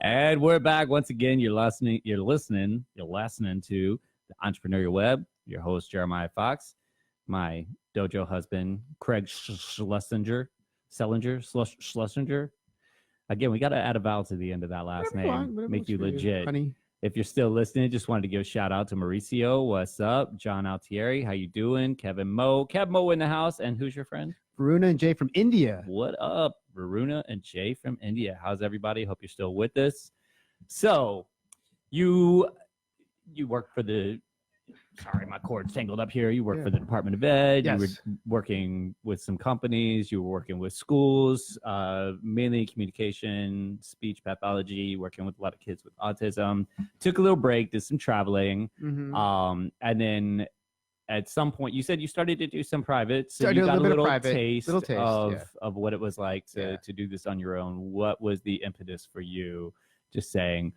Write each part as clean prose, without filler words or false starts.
And we're back once again. You're listening to the Entrepreneurial Web. Your host Jeremiah Fox, my dojo husband Craig Schlesinger. Again, we got to add a vowel to the end of that last name. Make you legit. Honey. If you're still listening, just wanted to give a shout out to Mauricio. What's up? John Altieri, how you doing? Kevin Mo. Kev Mo in the house. And who's your friend? Varuna and Jay from India. What up, Varuna and Jay from India? How's everybody? Hope you're still with us. So, you work for the... Sorry, my cord's tangled up here. You work for the Department of Ed. Yes. You were working with some companies. You were working with schools, mainly communication, speech pathology, working with a lot of kids with autism. Took a little break, did some traveling. And then at some point, you said you started to do some private. So you got a little taste of what it was like to do this on your own. What was the impetus for you just saying,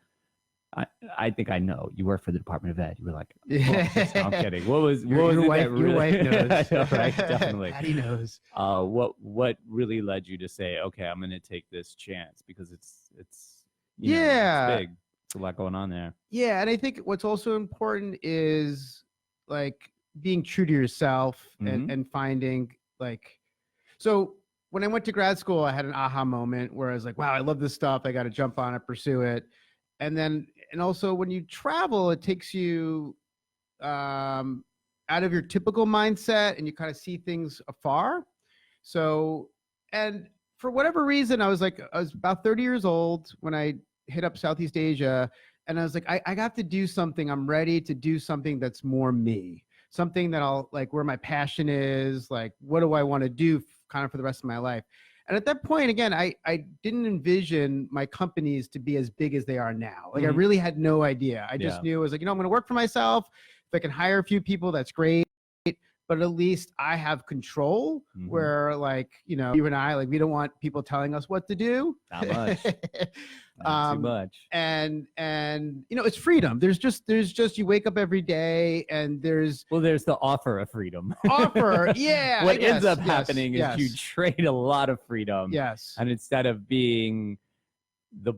I think I know. You work for the Department of Ed. You were like, oh, no, I'm kidding. What was your wife knows. Know, right? Definitely. Daddy knows. What really led you to say, okay, I'm going to take this chance because it's it's big. It's a lot going on there. Yeah, and I think what's also important is like being true to yourself and finding like. So when I went to grad school, I had an aha moment where I was like, wow, I love this stuff. I got to jump on it, pursue it. And also when you travel, it takes you out of your typical mindset and you kind of see things afar. So, and for whatever reason, I was about 30 years old when I hit up Southeast Asia, and I was like, I got to do something. I'm ready to do something that's more me, something that I'll like where my passion is, like, what do I want to do kind of for the rest of my life? And at that point, again, I didn't envision my companies to be as big as they are now. Like I really had no idea. I just knew it was like, I'm going to work for myself. If I can hire a few people, that's great. But at least I have control where like, you and I, like, we don't want people telling us what to do. Not much. Not too much. And it's freedom. There's just you wake up every day and there's the offer of freedom. Yeah. What ends up happening is you trade a lot of freedom. Yes. And instead of being the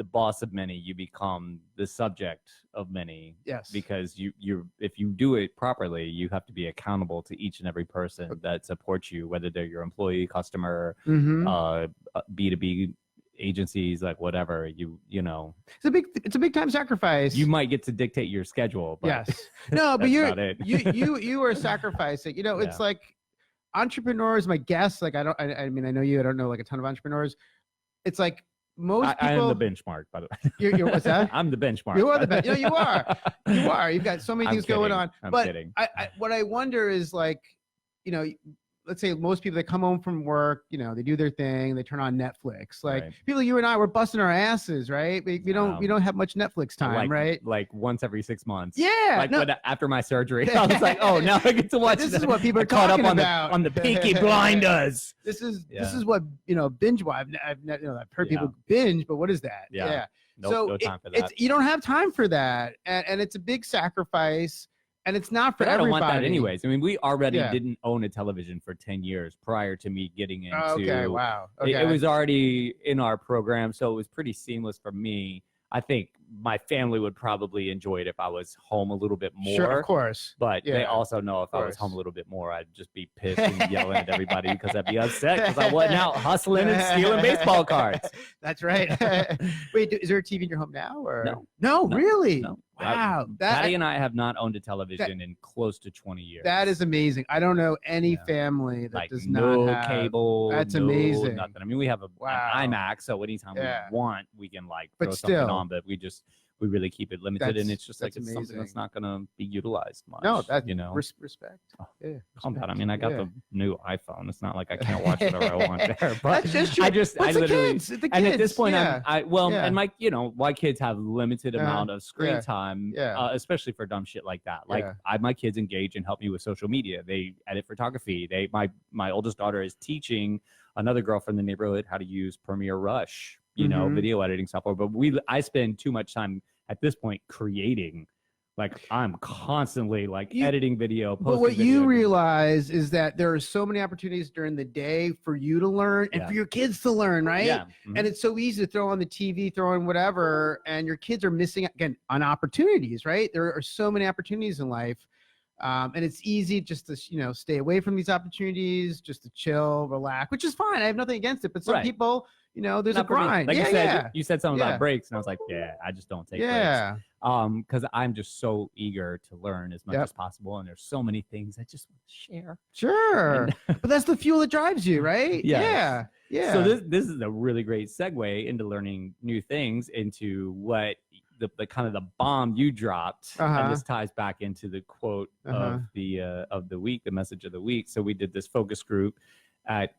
boss of many, you become the subject of many. Yes. Because if you do it properly, you have to be accountable to each and every person that supports you, whether they're your employee, customer, B2B agencies, like whatever. It's a big time sacrifice. You might get to dictate your schedule, but yes. No, but you are sacrificing. It's like entrepreneurs, my guess, like I know you, I don't know like a ton of entrepreneurs. It's like most people. I am the benchmark, by the way. You're what's that? I'm the benchmark. You are the benchmark. You are. You are. You've got so many things going on. I'm but kidding. What I wonder is like, let's say most people that come home from work, they do their thing, they turn on Netflix. Like people, you and I, we're busting our asses, right? We don't have much Netflix time, right? Like once every 6 months. Yeah. Like after my surgery, I was like, oh, now I get to watch. This is what people are caught talking up about on the Peaky Blinders. This is what binge watch. I've heard people binge, but what is that? Yeah. No time for that. You don't have time for that, and it's a big sacrifice. And it's not for everybody. I don't want that anyways. I mean, we already didn't own a television for 10 years prior to me getting into. Okay, wow. Okay. It was already in our program, so it was pretty seamless for me. I think my family would probably enjoy it if I was home a little bit more. Sure, of course. But they also know if I was home a little bit more, I'd just be pissed and yelling at everybody because I'd be upset because I wasn't out hustling and stealing baseball cards. That's right. Wait, is there a TV in your home now? Or No, really? No. Wow. Patty and I have not owned a television in close to 20 years. That is amazing. I don't know any family that does not have cable. That's amazing. Nothing. I mean, we have an iMac, so anytime we want, we can like throw but something still, on, but we really keep it limited, and it's just like it's something that's not going to be utilized much. No, that's respect. Oh, calm down. I mean, I got the new iPhone. It's not like I can't watch whatever I want there. But that's just true. I literally, the kids. And at this point, and my kids have limited amount of screen time, especially for dumb shit like that. Like my kids engage and help me with social media. They edit photography. My oldest daughter is teaching another girl from the neighborhood how to use Premiere Rush, video editing software. But I spend too much time at this point creating Like I'm constantly like editing video. But what video, you realize is that there are so many opportunities during the day for you to learn and for your kids to learn, right? Yeah. And it's so easy to throw on the TV, throw on whatever, and your kids are missing again on opportunities, right? There are so many opportunities in life. And it's easy just to, stay away from these opportunities, just to chill, relax, which is fine. I have nothing against it. But some people, there's a grind. Like you said something about breaks, and I was like, I just don't take breaks. Because I'm just so eager to learn as much as possible, and there's so many things I just want to share. Sure, but that's the fuel that drives you, right? Yeah. So this is a really great segue into learning new things, into what the kind of the bomb you dropped, and this ties back into the quote of the week, the message of the week. So we did this focus group at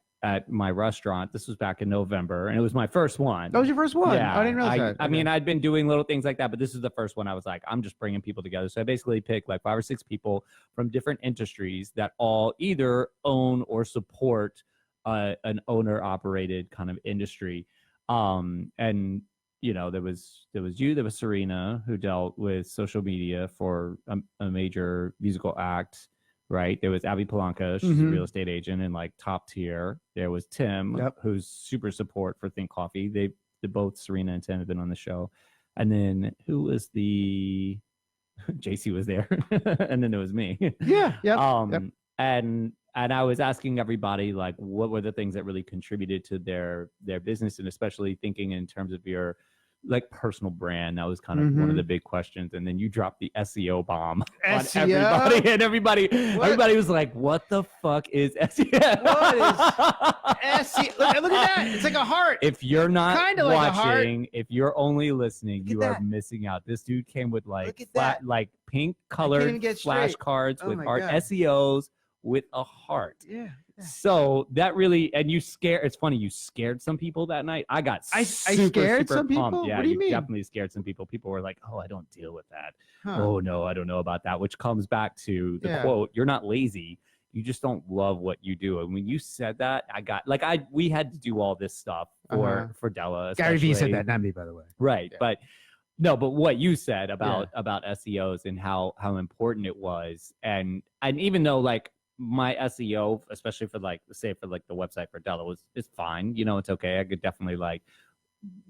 my restaurant. This was back in November, and it was my first one. That was your first one? Yeah. I didn't realize that. I mean, I'd been doing little things like that, but this is the first one I was like, I'm just bringing people together. So I basically picked like 5 or 6 people from different industries that all either own or support an owner-operated kind of industry. And there was you, there was Serena, who dealt with social media for a major musical act. Right. There was Abby Polanca. She's a real estate agent and like top tier. There was Tim, who's super support for Think Coffee. They both, Serena and Tim, have been on the show. And then who was the JC was there. And then there was me. And I was asking everybody, like, what were the things that really contributed to their business, and especially thinking in terms of your like personal brand. That was kind of one of the big questions. And then you dropped the SEO bomb on everybody, and everybody was like, what the fuck is SEO? What is SEO? Look at that. It's like a heart. If you're not watching, if you're only listening, you are missing out. This dude came with like pink colored flashcards with art SEOs with a heart. So that really, and it's funny, you scared some people that night. I got I scared some people pumped. Yeah, what do you mean? Definitely scared some people. People were like, oh, I don't deal with that. Oh no, I don't know about that, which comes back to the quote, you're not lazy, you just don't love what you do. And when you said that, we had to do all this stuff for Della, especially. Gary Vee said that, not me, by the way. Right. But what you said about SEOs and how important it was, and even though like my SEO, especially for like the website for Della, is fine. It's okay. I could definitely like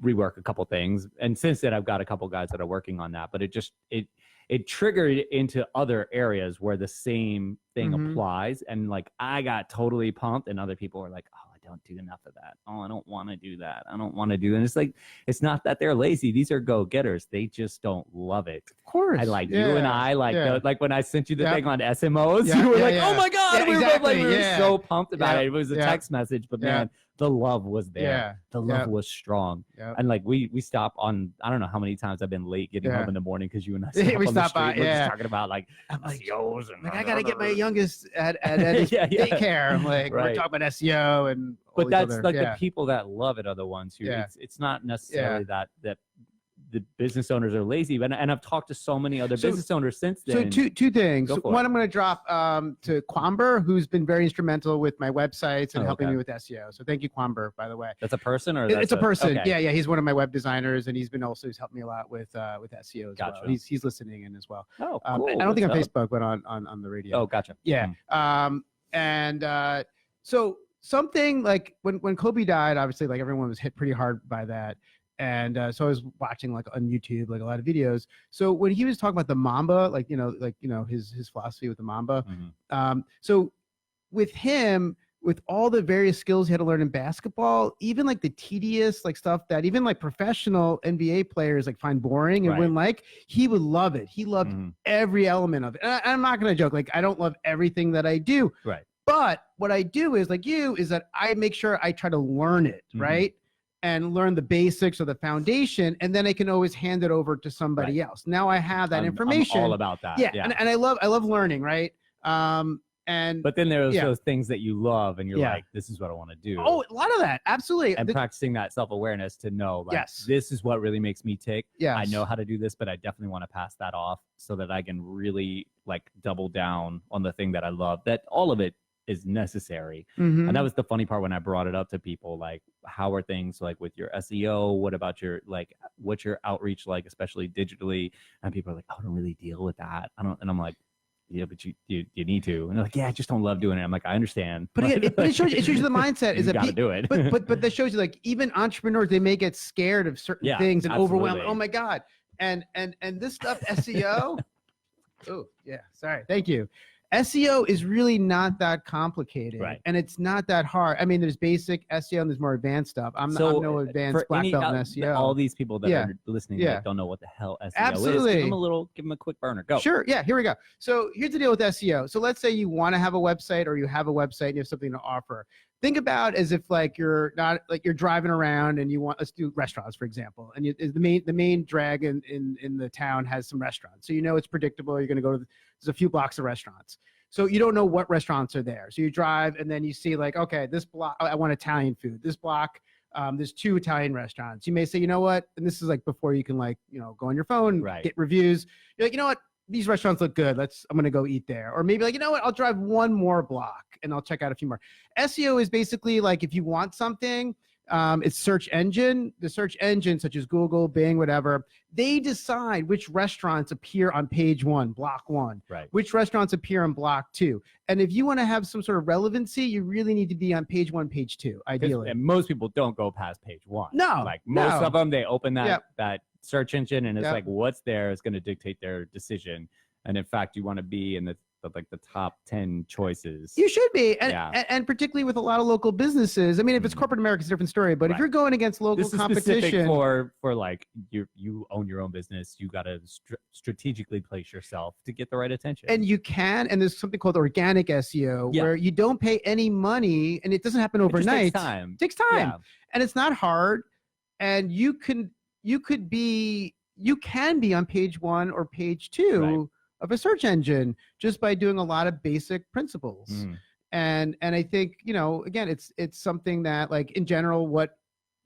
rework a couple things. And since then, I've got a couple guys that are working on that. But it triggered into other areas where the same thing applies. And like I got totally pumped, and other people were like, oh, I don't do enough of that. Oh, I don't want to do that. I don't want to do that. And it's like, it's not that they're lazy. These are go-getters. They just don't love it. Of course. I like you and I like when I sent you the thing on SMOs, you were like, oh my God. We were so pumped about it. It was a text message, but man, the love was there. The love was strong. And like we stop on, I don't know how many times I've been late getting home in the morning because you and I we stop by. We're just talking about like SEOs and I gotta get my youngest at daycare. I'm like, we're talking about SEO and but that's the people that love it are the ones who it's not necessarily that the business owners are lazy, and I've talked to so many other business owners since then. So two things. One, I'm going to drop to Quamber, who's been very instrumental with my websites and helping me with SEO. So thank you, Quamber, by the way. That's a person, or it's a person? Okay. Yeah. He's one of my web designers, and he's helped me a lot with SEO as well. He's listening in as well. Oh, cool. I don't think on Facebook, but on the radio. Oh, gotcha. Yeah. So something like when Kobe died, obviously, like everyone was hit pretty hard by that. And so I was watching like on YouTube, like a lot of videos. So when he was talking about the Mamba, his philosophy with the Mamba. So with him, with all the various skills he had to learn in basketball, even like the tedious like stuff that even like professional NBA players like find boring and wouldn't like, he would love it. He loved every element of it. And I'm not going to joke, like I don't love everything that I do. Right. But what I do is like you is that I make sure I try to learn it. Right. And learn the basics or the foundation, and then I can always hand it over to somebody else. Now I have that information. I'm all about that. Yeah. And I love learning, right? But then there's those things that you love, and you're like, this is what I want to do. Oh, a lot of that, absolutely. And practicing that self-awareness to know, like, this is what really makes me tick. Yeah, I know how to do this, but I definitely want to pass that off so that I can really like double down on the thing that I love. That all of it is necessary. Mhm. And that was the funny part when I brought it up to people, like, how are things like with your SEO? What about your, like, what's your outreach like, especially digitally? And people are like, I don't really deal with that. I don't. And I'm like, yeah, but you need to. And they're like, yeah, I just don't love doing it. I'm like, I understand. But it shows you the mindset is you that got to do it. but that shows you, like, even entrepreneurs, they may get scared of certain things and overwhelmed. Oh my God. And this stuff, SEO. Oh yeah, sorry. Thank you. SEO is really not that complicated, right? And it's not that hard. I mean, there's basic SEO and there's more advanced stuff. I'm no advanced black belt in SEO. All these people that are listening that don't know what the hell SEO Absolutely. is, give them a quick burner. Go. Sure. Yeah. Here we go. So here's the deal with SEO. So let's say you want to have a website, or you have a website and you have something to offer. Think about as if, like, you're driving around and you want, let's do restaurants, for example, and the main drag in the town has some restaurants. So it's predictable. You're going to go to there's a few blocks of restaurants. So you don't know what restaurants are there. So you drive and then you see, like, okay, this block, I want Italian food. This block, there's 2 Italian restaurants. You may say, you know what? And this is like before you can, like, go on your phone, get reviews. You're like, you know what? These restaurants look good. I'm going to go eat there. Or maybe, like, you know what? I'll drive 1 more block and I'll check out a few more. SEO is basically, like, if you want something, it's search engine. The search engine, such as Google, Bing, whatever, they decide which restaurants appear on page 1, block 1, which restaurants appear on block 2. And if you want to have some sort of relevancy, you really need to be on page 1, page 2, ideally. And most people don't go past page 1. No, like most of them, they open that search engine, and it's like, what's there is going to dictate their decision. And in fact, you want to be in the top 10 choices. You should be. And particularly with a lot of local businesses. I mean, if it's corporate America, it's a different story. But if you're going against local competition, specific for like you own your own business, you got to strategically place yourself to get the right attention. And you can. And there's something called organic SEO where you don't pay any money, and it doesn't happen overnight. It takes time. Yeah. And it's not hard. And you can be on page 1 or page 2 of a search engine just by doing a lot of basic principles. And I think, again, it's something that, like, in general, what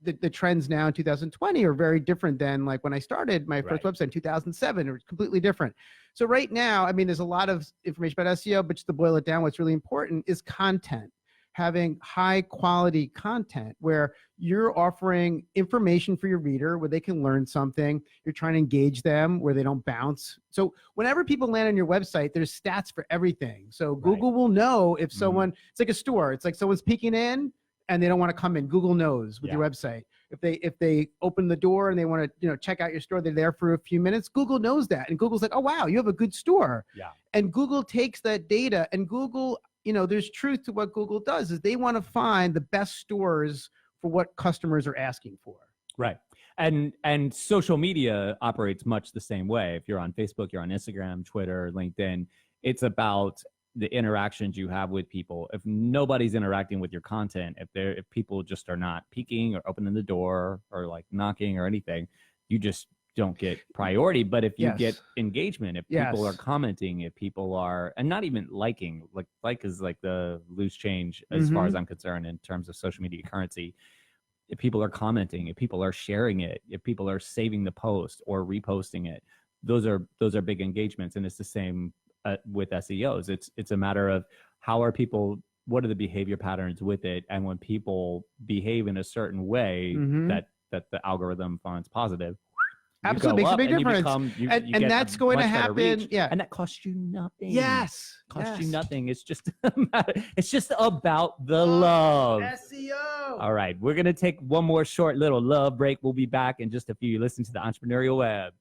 the trends now in 2020 are very different than, like, when I started my first website in 2007. It was completely different. So right now, I mean, there's a lot of information about SEO, but just to boil it down, what's really important is content. Having high quality content where you're offering information for your reader where they can learn something. You're trying to engage them where they don't bounce. So whenever people land on your website, there's stats for everything. So Google will know if someone, it's like a store. It's like someone's peeking in and they don't want to come in. Google knows with your website. If they open the door and they want to, check out your store, they're there for a few minutes. Google knows that. And Google's like, oh, wow, you have a good store. Yeah. And Google takes that data, and Google, there's truth to what Google does is they want to find the best stores for what customers are asking for. Right. And social media operates much the same way. If you're on Facebook, you're on Instagram, Twitter, LinkedIn, it's about the interactions you have with people. If nobody's interacting with your content, if people just are not peeking or opening the door or, like, knocking or anything, you just don't get priority. But if you get engagement, if people are commenting, if people are, and not even liking, like is like the loose change as far as I'm concerned in terms of social media currency. If people are commenting, if people are sharing it, if people are saving the post or reposting it, those are big engagements. And it's the same with SEOs. It's a matter of what are the behavior patterns with it, and when people behave in a certain way that the algorithm finds positive. Absolutely makes a big difference. And that's going to happen. Yeah. And that costs you nothing. Yes. Costs you nothing. It's just about the love. SEO. All right. We're going to take one more short little love break. We'll be back in just a few. You listen to the Entrepreneurial Web.